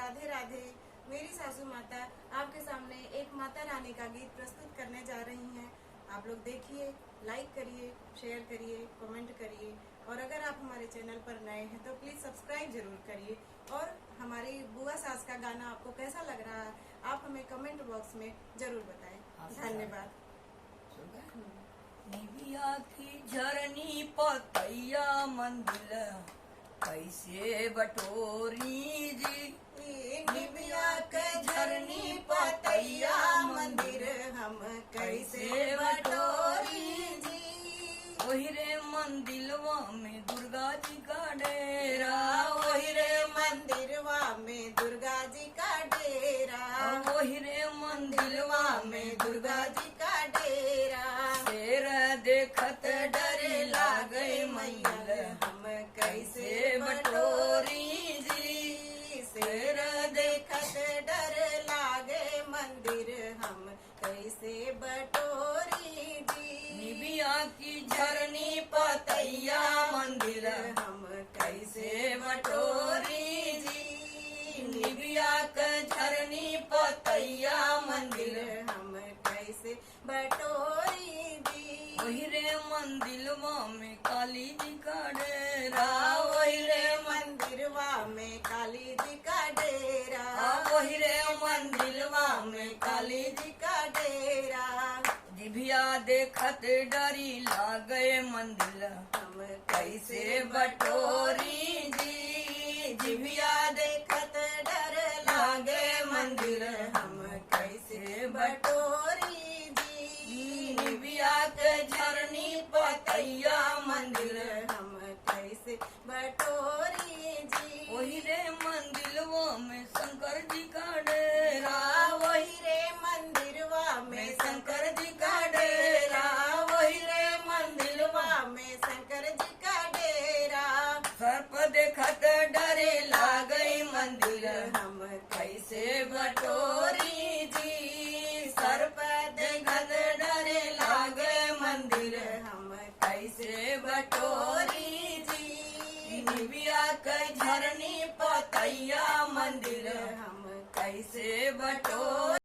राधे राधे। मेरी सासू माता आपके सामने एक माता रानी का गीत प्रस्तुत करने जा रही हैं। आप लोग देखिए, लाइक करिए, शेयर करिए, कमेंट करिए और अगर आप हमारे चैनल पर नए हैं तो प्लीज सब्सक्राइब जरूर करिए। और हमारी बुआ सास का गाना आपको कैसा लग रहा है आप हमें कमेंट बॉक्स में जरूर बताएं। धन्यवाद। निबिया की झरनी पतैया मंदिर कैसे बटोरी जी। निबिया के झरनी पतैया मंदिर हम कैसे बटोरी जी। वही रे मंदिलवा में दुर्गा जी का डेरा, वही रे मंदिरवा में दुर्गा जी का डेरा, वही रे मंदिरवा में दुर्गा जी का डेरा। शेर देखत डरे लागे मंदिर हम कैसे बटोरी जी। शेर देखत डर लागे मंदिर हम कैसे बटोरी जी। निबिया की झरनी पतैया मंदिर हम कैसे बटोरी जी। निबिया के झरनी पतैया मंदिर हम कैसे बटोरी जी। वही रे मंदिलवा में काली जी का डेरा, वही रे मंदिरवा में काली जी का डेरा, वही रे मंदिलवा में काली जी का डेरा। जिभिया देखत डरी लागे मंदिर हम कैसे बटोरी जी। जिभिया देखत डर लागे मंदिर हम कैसे बटोरी जी। निबिया के झरनी पतैया मंदिर हम कैसे बटोरी जी। वही रे मंदिलवा में शंकर जी का डेरा, वही रे मंदिरवा में शंकर जी का डेरा, वही रे मंदिरवा में शंकर जी का डेरा। सर्प देखत डरे लागई मंदिर हम कैसे बटोरी जी। सर्प देखत डरे लागे मंदिर हम कैसे बटोरी जी। निबिया के झरनी पतैया मंदिर हम कैसे बटोरी।